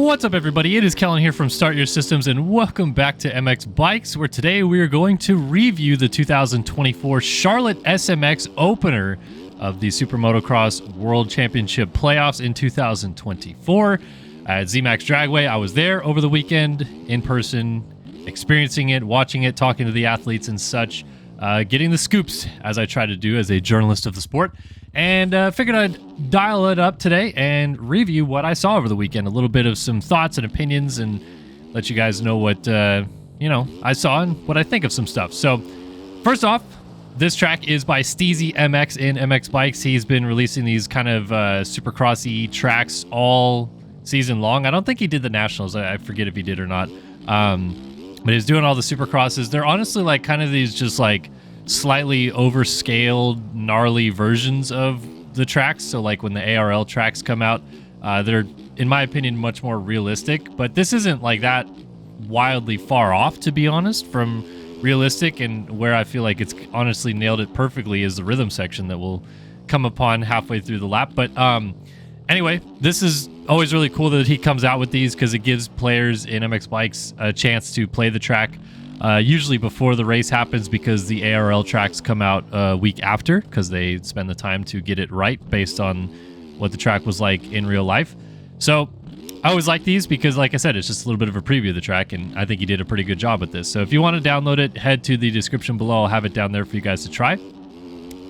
What's up, everybody? It is Kellen here from Start Your Systems, and welcome back to MX Bikes, where today we are going to review the 2024 Charlotte SMX opener of the SuperMotocross World Championship playoffs in 2024 at ZMAX Dragway. I was there over the weekend in person, experiencing it, watching it, talking to the athletes and such, getting the scoops, as I try to do as a journalist of the sport. And figured I'd dial it up today and review what I saw over the weekend. A little bit of some thoughts and opinions, and let you guys know what I saw and what I think of some stuff. So, first off, this track is by Steezy MX in MX Bikes. He's been releasing these kind of supercrossy tracks all season long. I don't think he did the nationals. I forget if he did or not. But he's doing all the supercrosses. They're honestly like kind of these just like slightly overscaled, gnarly versions of the tracks. So like when the ARL tracks come out, they're, in my opinion, much more realistic. But this isn't like that wildly far off, to be honest, from realistic. And where I feel like it's honestly nailed it perfectly is the rhythm section that we'll come upon halfway through the lap. But anyway, this is always really cool that he comes out with these, because it gives players in MX Bikes a chance to play the track usually before the race happens, because the ARL tracks come out a week after, because they spend the time to get it right based on what the track was like in real life. So I always like these because, like I said, it's just a little bit of a preview of the track, and I think he did a pretty good job with this. So if you want to download it, head to the description below. I'll have it down there for you guys to try.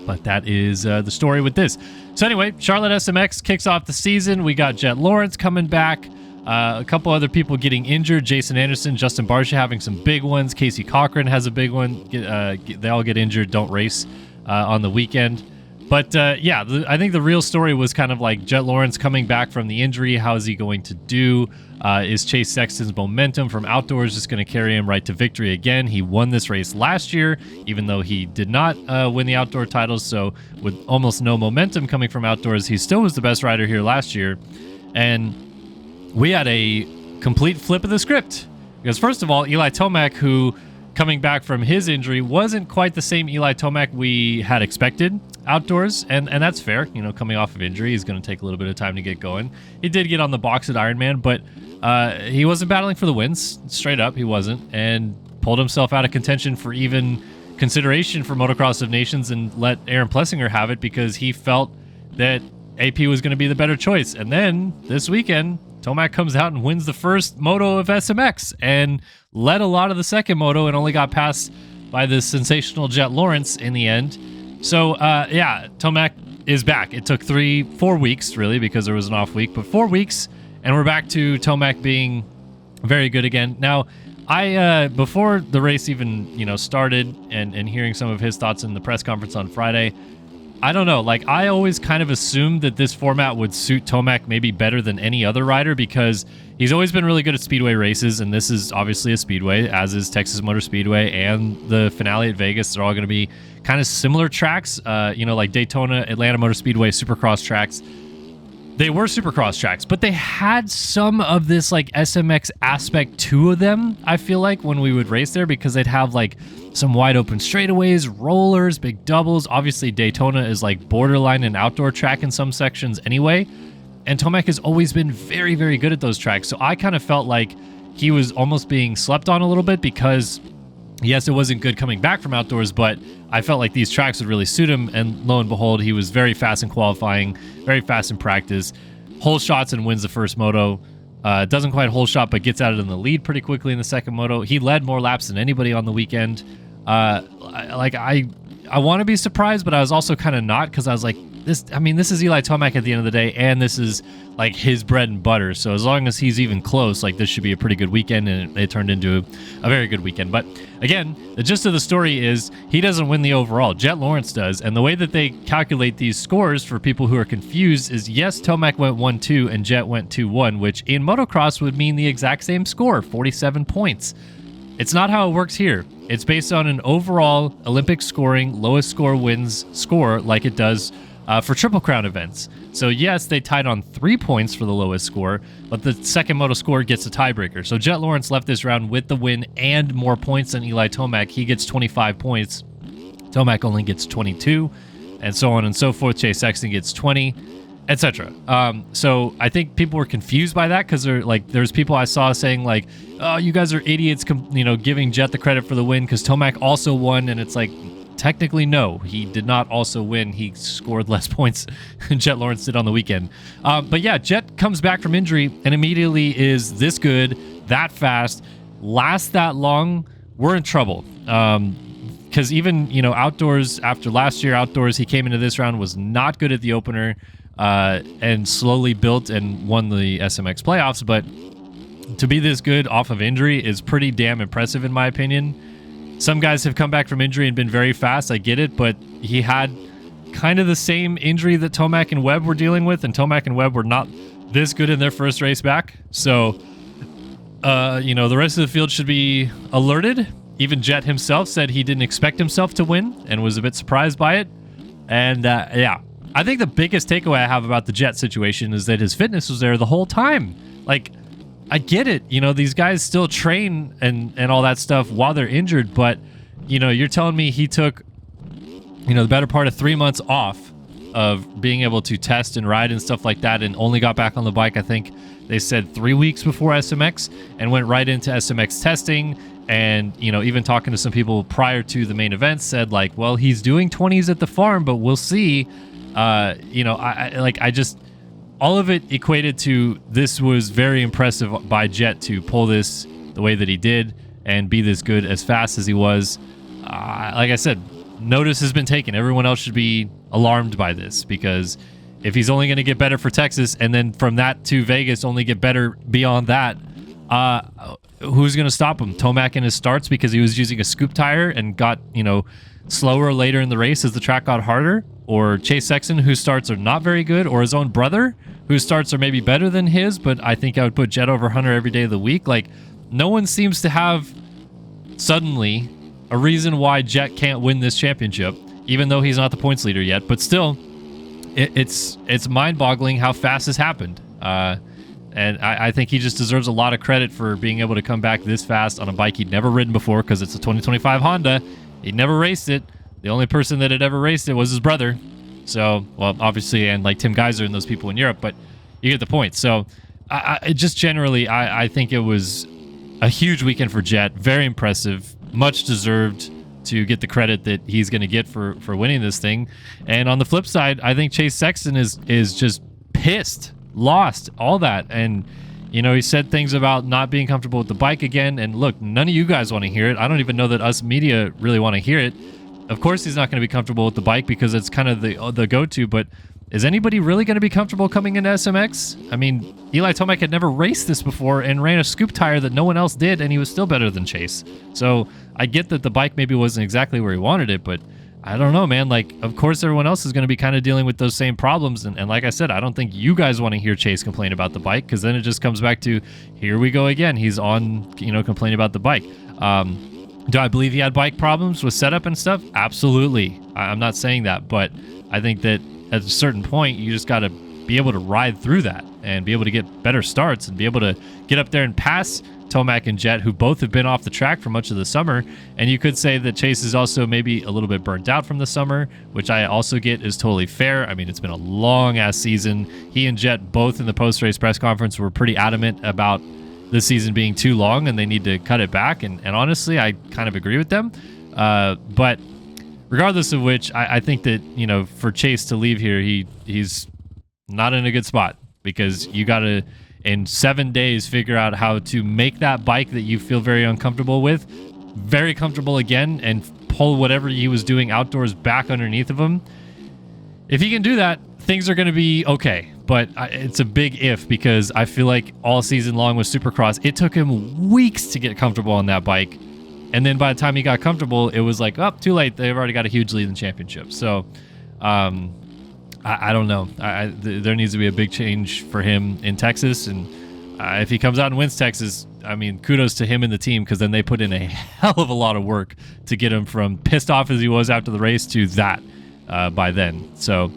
But that is the story with this. So anyway, Charlotte SMX kicks off the season. We got Jet Lawrence coming back. A couple other people getting injured. Jason Anderson, Justin Barcia having some big ones. Casey Cochran has a big one. They all get injured, don't race on the weekend. But yeah, I think the real story was kind of like Jet Lawrence coming back from the injury. How is he going to do? Is Chase Sexton's momentum from outdoors just going to carry him right to victory again? He won this race last year, even though he did not win the outdoor titles. So with almost no momentum coming from outdoors, he still was the best rider here last year. And we had a complete flip of the script, because first of all, Eli Tomac, who coming back from his injury wasn't quite the same Eli Tomac we had expected outdoors, and that's fair. You know, coming off of injury, he's going to take a little bit of time to get going. He did get on the box at Ironman, but he wasn't battling for the wins. Straight up, he wasn't, and pulled himself out of contention for even consideration for Motocross of Nations, and let Aaron Plessinger have it because he felt that AP was going to be the better choice. And then this weekend, Tomac comes out and wins the first moto of SMX and led a lot of the second moto, and only got passed by the sensational Jet Lawrence in the end. So, yeah, Tomac is back. It took 4 weeks, really, because there was an off week, but 4 weeks, and we're back to Tomac being very good again. Now, I before the race even started, and hearing some of his thoughts in the press conference on Friday, I don't know, like I always kind of assumed that this format would suit Tomac maybe better than any other rider, because he's always been really good at speedway races, and this is obviously a speedway, as is Texas Motor Speedway and the finale at Vegas. They're all going to be kind of similar tracks, like Daytona, Atlanta Motor Speedway, Supercross tracks. They were Supercross tracks, but they had some of this like SMX aspect to them, I feel like, when we would race there, because they'd have like some wide open straightaways, rollers, big doubles. Obviously, Daytona is like borderline an outdoor track in some sections anyway, and Tomac has always been very, very good at those tracks. So I kind of felt like he was almost being slept on a little bit, because yes, it wasn't good coming back from outdoors, but I felt like these tracks would really suit him, and lo and behold, he was very fast in qualifying, very fast in practice, hole shots and wins the first moto. Doesn't quite hole shot, but gets out in the lead pretty quickly in the second moto. He led more laps than anybody on the weekend. I want to be surprised, but I was also kind of not, because I was like, this is Eli Tomac at the end of the day, and this is like his bread and butter. So as long as he's even close, like this should be a pretty good weekend, and it turned into a very good weekend. But again, the gist of the story is he doesn't win the overall. Jet Lawrence does, and the way that they calculate these scores for people who are confused is, yes, Tomac went 1-2 and Jet went 2-1, which in motocross would mean the exact same score, 47 points. It's not how it works here. It's based on an overall Olympic scoring, lowest score wins score, like it does for Triple Crown events. So yes, they tied on 3 points for the lowest score, but the second moto score gets a tiebreaker. So Jet Lawrence left this round with the win and more points than Eli Tomac. He gets 25 points. Tomac only gets 22, and so on and so forth. Chase Sexton gets 20. etc. So I think people were confused by that because there's people I saw saying like, "Oh, you guys are idiots," giving Jet the credit for the win because Tomac also won, and it's like, technically no, he did not also win. He scored less points than Jet Lawrence did on the weekend. But yeah, Jet comes back from injury and immediately is this good, that fast, lasts that long. We're in trouble. Because even outdoors, after last year outdoors, he came into this round, was not good at the opener. And slowly built and won the SMX playoffs, but to be this good off of injury is pretty damn impressive in my opinion. Some guys have come back from injury and been very fast, I get it, but he had kind of the same injury that Tomac and Webb were dealing with, and Tomac and Webb were not this good in their first race back. So, the rest of the field should be alerted. Even Jet himself said he didn't expect himself to win and was a bit surprised by it. And yeah. I think the biggest takeaway I have about the Jet situation is that his fitness was there the whole time. Like, I get it. These guys still train and all that stuff while they're injured, but, you're telling me he took, the better part of 3 months off of being able to test and ride and stuff like that and only got back on the bike, I think they said 3 weeks before SMX, and went right into SMX testing. And, even talking to some people prior to the main event said like, well, he's doing 20s at the farm, but we'll see. I just, all of it equated to this was very impressive by Jet to pull this the way that he did and be this good as fast as he was. Like I said, notice has been taken. Everyone else should be alarmed by this, because if he's only going to get better for Texas and then from that to Vegas only get better beyond that, who's going to stop him? Tomac in his starts because he was using a scoop tire and got, slower later in the race as the track got harder? Or Chase Sexton, whose starts are not very good? Or his own brother, whose starts are maybe better than his, but I think I would put Jet over Hunter every day of the week? Like, no one seems to have suddenly a reason why Jet can't win this championship, even though he's not the points leader yet. But still, it's mind-boggling how fast this happened. And I think he just deserves a lot of credit for being able to come back this fast on a bike he'd never ridden before, because it's a 2025 Honda. He'd never raced it. The only person that had ever raced it was his brother. So, well, obviously, and like Tim Geiser and those people in Europe, but you get the point. So, I just generally, I think it was a huge weekend for Jet. Very impressive. Much deserved to get the credit that he's going to get for winning this thing. And on the flip side, I think Chase Sexton is just pissed, lost, all that. And, he said things about not being comfortable with the bike again. And look, none of you guys want to hear it. I don't even know that us media really want to hear it. Of course, he's not going to be comfortable with the bike because it's kind of the go-to, but is anybody really going to be comfortable coming into SMX? I mean, Eli Tomac had never raced this before and ran a scoop tire that no one else did, and he was still better than Chase. So I get that the bike maybe wasn't exactly where he wanted it, but I don't know, man. Like, of course, everyone else is going to be kind of dealing with those same problems. And like I said, I don't think you guys want to hear Chase complain about the bike, because then it just comes back to, here we go again. He's on, complaining about the bike. Do I believe he had bike problems with setup and stuff? Absolutely. I'm not saying that, but I think that at a certain point, you just got to be able to ride through that and be able to get better starts and be able to get up there and pass Tomac and Jet, who both have been off the track for much of the summer. And you could say that Chase is also maybe a little bit burnt out from the summer, which I also get is totally fair. I mean, it's been a long-ass season. He and Jet both in the post-race press conference were pretty adamant about this season being too long and they need to cut it back. And honestly, I kind of agree with them. But regardless of which, I think that, for Chase to leave here, he's not in a good spot, because you got to, in 7 days, figure out how to make that bike that you feel very uncomfortable with very comfortable again and pull whatever he was doing outdoors back underneath of him. If he can do that, things are going to be okay. But it's a big if, because I feel like all season long with Supercross, it took him weeks to get comfortable on that bike. And then by the time he got comfortable, it was like, oh, too late. They've already got a huge lead in the championship. So I don't know. There needs to be a big change for him in Texas. And if he comes out and wins Texas, I mean, kudos to him and the team, because then they put in a hell of a lot of work to get him from pissed off as he was after the race to that by then. So,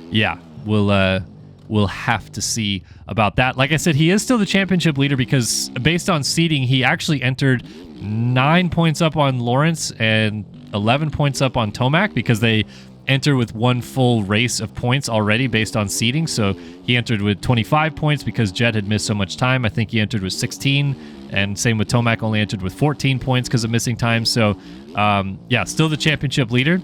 yeah, we'll have to see about that. Like I said, he is still the championship leader, because based on seeding, he actually entered 9 points up on Lawrence and 11 points up on Tomac, because they enter with one full race of points already based on seeding. So he entered with 25 points because Jet had missed so much time. I think he entered with 16, and same with Tomac, only entered with 14 points because of missing time. So yeah, still the championship leader.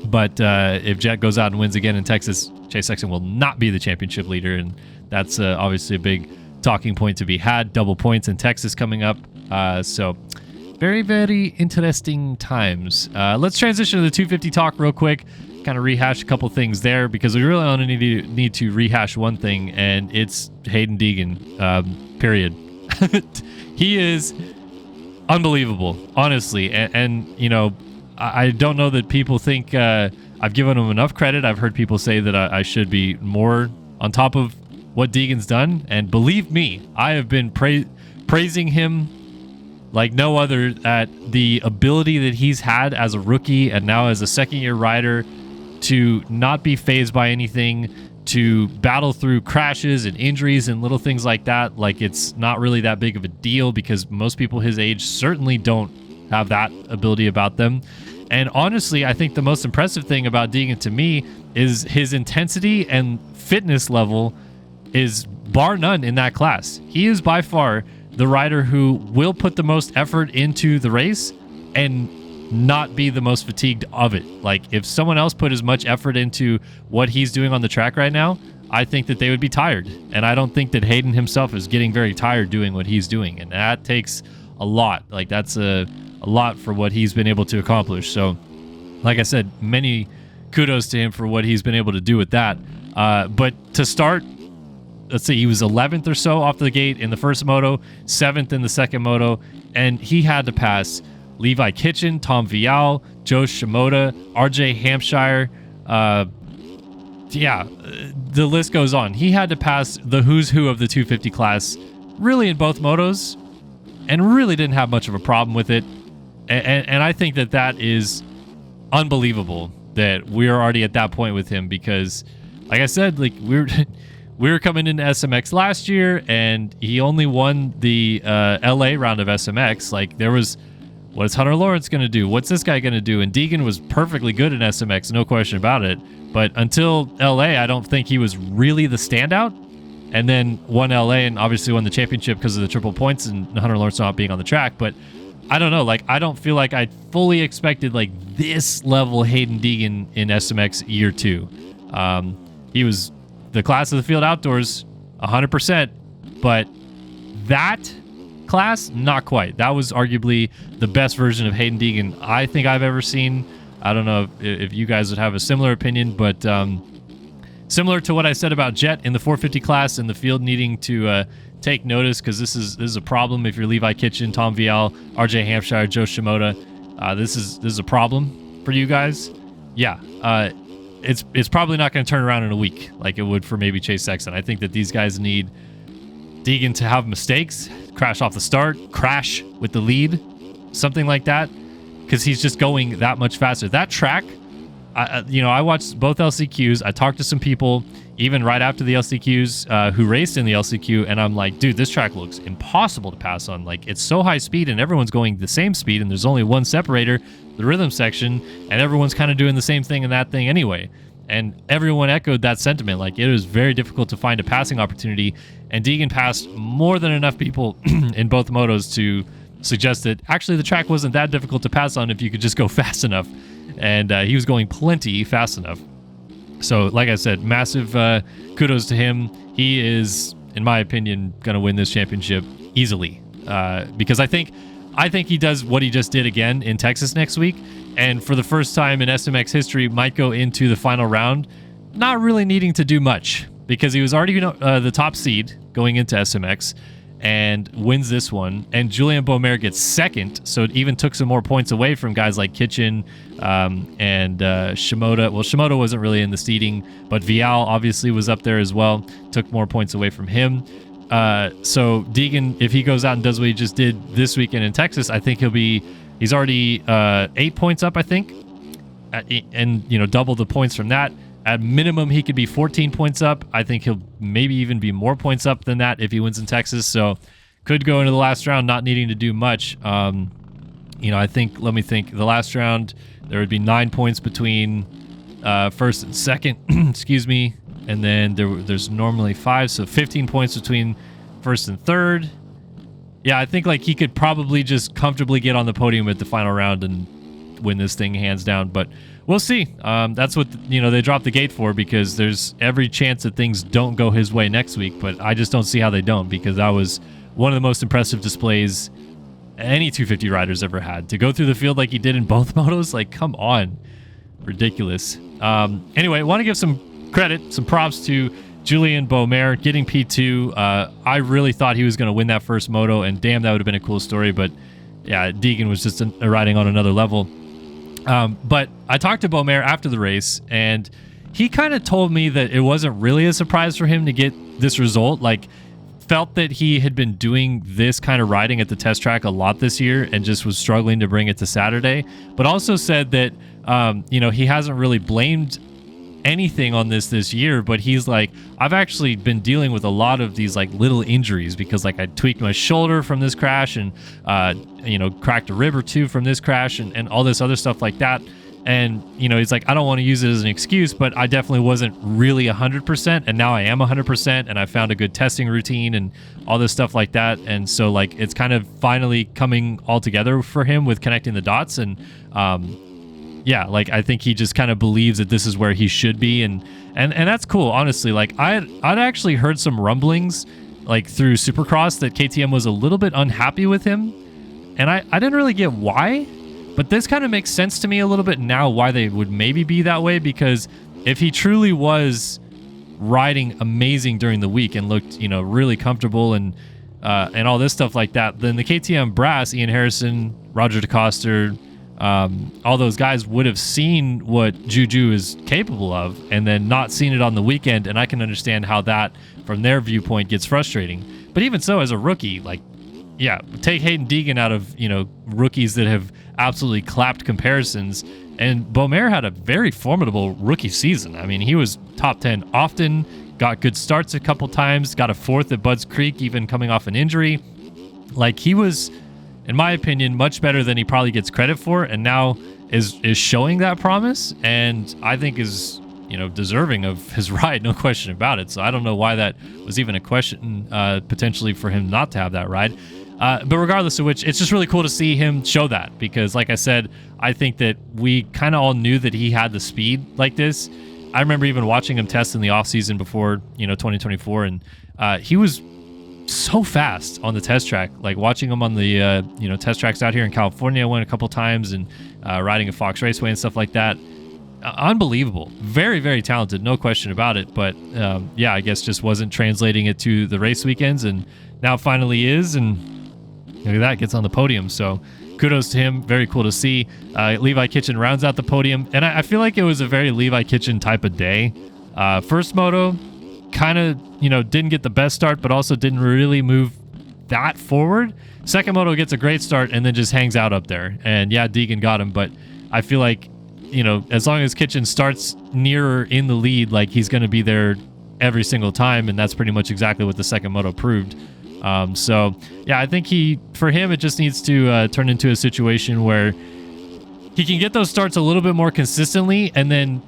But if Jet goes out and wins again in Texas, Chase Sexton will not be the championship leader, and that's obviously a big talking point to be had. Double points in Texas coming up. So very, very interesting times. Let's transition to the 250 talk real quick, kind of rehash a couple things there, because we really only need to rehash one thing, and it's Hayden Deegan, period. He is unbelievable, honestly. And you know, I don't know that people think I've given him enough credit. I've heard people say that I should be more on top of what Deegan's done. And believe me, I have been praising him like no other at the ability that he's had as a rookie and now as a second-year rider to not be fazed by anything, to battle through crashes and injuries and little things like that. Like, it's not really that big of a deal because most people his age certainly don't have that ability about them. And honestly, I think the most impressive thing about Deegan to me is his intensity and fitness level is bar none in that class. He is by far the rider who will put the most effort into the race and not be the most fatigued of it. Like, if someone else put as much effort into what he's doing on the track right now, I think that they would be tired. And I don't think that Hayden himself is getting very tired doing what he's doing. And that takes a lot. Like, that's a lot for what he's been able to accomplish. So, like I said, many kudos to him for what he's been able to do with that. But to start, let's see, he was 11th or so off the gate in the first moto, 7th in the second moto, and he had to pass Levi Kitchen, Tom Vial, Joe Shimoda, RJ Hampshire. Yeah, the list goes on. He had to pass the who's who of the 250 class really in both motos and really didn't have much of a problem with it. And I think that that is unbelievable that we're already at that point with him because, like I said, like we were coming into SMX last year and he only won the LA round of SMX. Like, there was, what is Hunter Lawrence going to do? What's this guy going to do? And Deegan was perfectly good in SMX, no question about it. But until LA, I don't think he was really the standout. And then won LA and obviously won the championship because of the triple points and Hunter Lawrence not being on the track. But I don't know. Like, I don't feel like I fully expected like this level Hayden Deegan in SMX year 2. He was the class of the field outdoors 100%, but that class, not quite. That was arguably the best version of Hayden Deegan I think I've ever seen. I don't know if you guys would have a similar opinion, but similar to what I said about Jet in the 450 class and the field needing to take notice, because this is a problem if you're Levi Kitchen, Tom Vial, RJ Hampshire, Joe Shimoda. This is a problem for you guys. Yeah, it's probably not going to turn around in a week like it would for maybe Chase Sexton. I think that these guys need Deegan to have mistakes, crash off the start, crash with the lead, something like that, because he's just going that much faster. That track, I watched both LCQs. I talked to some people even right after the LCQs who raced in the LCQ, and I'm like, dude, this track looks impossible to pass on. Like, it's so high speed and everyone's going the same speed and there's only one separator, the rhythm section, and everyone's kind of doing the same thing in that thing anyway. And everyone echoed that sentiment. Like, it was very difficult to find a passing opportunity, and Deegan passed more than enough people in both motos to suggest that actually the track wasn't that difficult to pass on if you could just go fast enough. And he was going plenty fast enough. So, like I said, massive kudos to him. He is, in my opinion, going to win this championship easily because I think he does what he just did again in Texas next week, and for the first time in SMX history might go into the final round not really needing to do much because he was already the top seed going into SMX and wins this one, and Julian Beaumer gets second, so it even took some more points away from guys like Kitchen and Shimoda. Well, Shimoda wasn't really in the seeding, but Vial obviously was up there as well, took more points away from him. So Deegan, if he goes out and does what he just did this weekend in Texas, I think he's already 8 points up, I think, and double the points from that. At minimum, he could be 14 points up. I think he'll maybe even be more points up than that if he wins in Texas. So could go into the last round not needing to do much. I think, let me think, the last round, there would be 9 points between first and second, excuse me. And then there's normally 5, so 15 points between first and third. Yeah, I think like he could probably just comfortably get on the podium at the final round and win this thing hands down. But we'll see. That's what they dropped the gate for, because there's every chance that things don't go his way next week. But I just don't see how they don't, because that was one of the most impressive displays any 250 rider's ever had. To go through the field like he did in both motos, like, come on, ridiculous. Anyway, I want to give some credit, some props to Julian Beaumer getting P2. I really thought he was going to win that first moto, and damn, that would have been a cool story. But yeah, Deegan was just riding on another level. But I talked to Beaumer after the race, and he kind of told me that it wasn't really a surprise for him to get this result. Like, felt that he had been doing this kind of riding at the test track a lot this year and just was struggling to bring it to Saturday. But also said that, he hasn't really blamed anything on this year, but he's like, I've actually been dealing with a lot of these like little injuries, because like I tweaked my shoulder from this crash, and cracked a rib or two from this crash, and all this other stuff like that. And he's like, I don't want to use it as an excuse, but I definitely wasn't really 100%, and now I am 100%, and I found a good testing routine and all this stuff like that. And so like it's kind of finally coming all together for him with connecting the dots. And yeah, like I think he just kind of believes that this is where he should be, and that's cool, honestly. Like I'd actually heard some rumblings like through Supercross that KTM was a little bit unhappy with him, and I didn't really get why, but this kind of makes sense to me a little bit now why they would maybe be that way, because if he truly was riding amazing during the week and looked really comfortable and all this stuff like that, then the KTM brass, Ian Harrison, Roger DeCoster, all those guys would have seen what Juju is capable of, and then not seen it on the weekend. And I can understand how that, from their viewpoint, gets frustrating. But even so, as a rookie, like, yeah, take Hayden Deegan out of, rookies that have absolutely clapped comparisons. And Beaumer had a very formidable rookie season. I mean, he was top 10 often, got good starts a couple times, got a 4th at Budds Creek, even coming off an injury. Like, he was, in my opinion, much better than he probably gets credit for, and now is showing that promise, and I think is deserving of his ride, no question about it. So I don't know why that was even a question potentially for him not to have that ride. But regardless of which, it's just really cool to see him show that, because like I said, I think that we kind of all knew that he had the speed like this. I remember even watching him test in the off season before 2024, and he was so fast on the test track. Like watching him on the test tracks out here in California, I went a couple times, and riding at Fox Raceway and stuff like that. Unbelievable, very, very talented, no question about it. But yeah, I guess just wasn't translating it to the race weekends, and now finally is, and look at that, gets on the podium. So kudos to him, very cool to see. Levi Kitchen rounds out the podium, and I feel like it was a very Levi Kitchen type of day. First moto kind of didn't get the best start, but also didn't really move that forward. Second moto gets a great start and then just hangs out up there, and yeah, Deegan got him, but I feel like as long as Kitchen starts nearer in the lead, like he's going to be there every single time, and that's pretty much exactly what the second moto proved. So yeah, I think for him it just needs to turn into a situation where he can get those starts a little bit more consistently, and then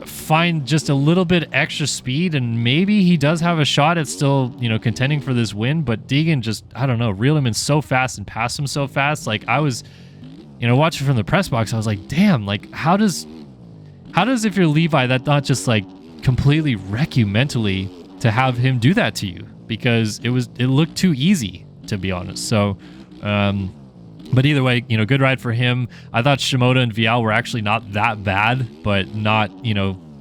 find just a little bit extra speed, and maybe he does have a shot at still contending for this win. But Deegan just, I don't know, reeled him in so fast and passed him so fast. Like I was watching from the press box, I was like, damn, like how does if you're Levi, that not just like completely wreck you mentally to have him do that to you, because it looked too easy, to be honest. So but either way, good ride for him. I thought Shimoda and Vial were actually not that bad, but not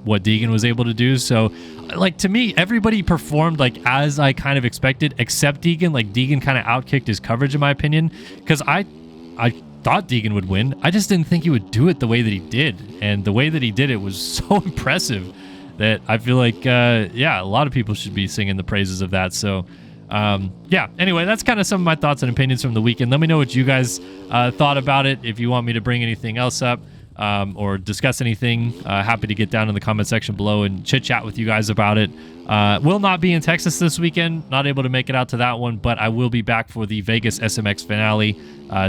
what Deegan was able to do. So like to me, everybody performed like as I kind of expected, except Deegan. Like Deegan kind of outkicked his coverage, in my opinion, because I thought Deegan would win. I just didn't think he would do it the way that he did, and the way that he did it was so impressive that I feel like yeah, a lot of people should be singing the praises of that. So yeah, anyway, that's kind of some of my thoughts and opinions from the weekend. Let me know what you guys thought about it, if you want me to bring anything else up. or discuss anything, happy to get down in the comment section below and chit chat with you guys about it. Will not be in Texas this weekend, not able to make it out to that one, but I will be back for the Vegas SMX finale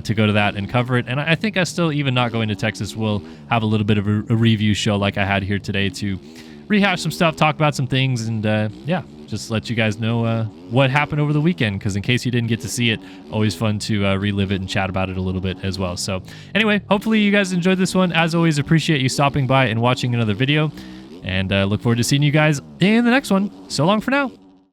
to go to that and cover it. And I think I still, even not going to Texas, will have a little bit of a review show like I had here today to rehash some stuff, talk about some things, and yeah, just let you guys know what happened over the weekend, because in case you didn't get to see it, always fun to relive it and chat about it a little bit as well. So anyway, hopefully you guys enjoyed this one. As always, appreciate you stopping by and watching another video, and look forward to seeing you guys in the next one. So long for now.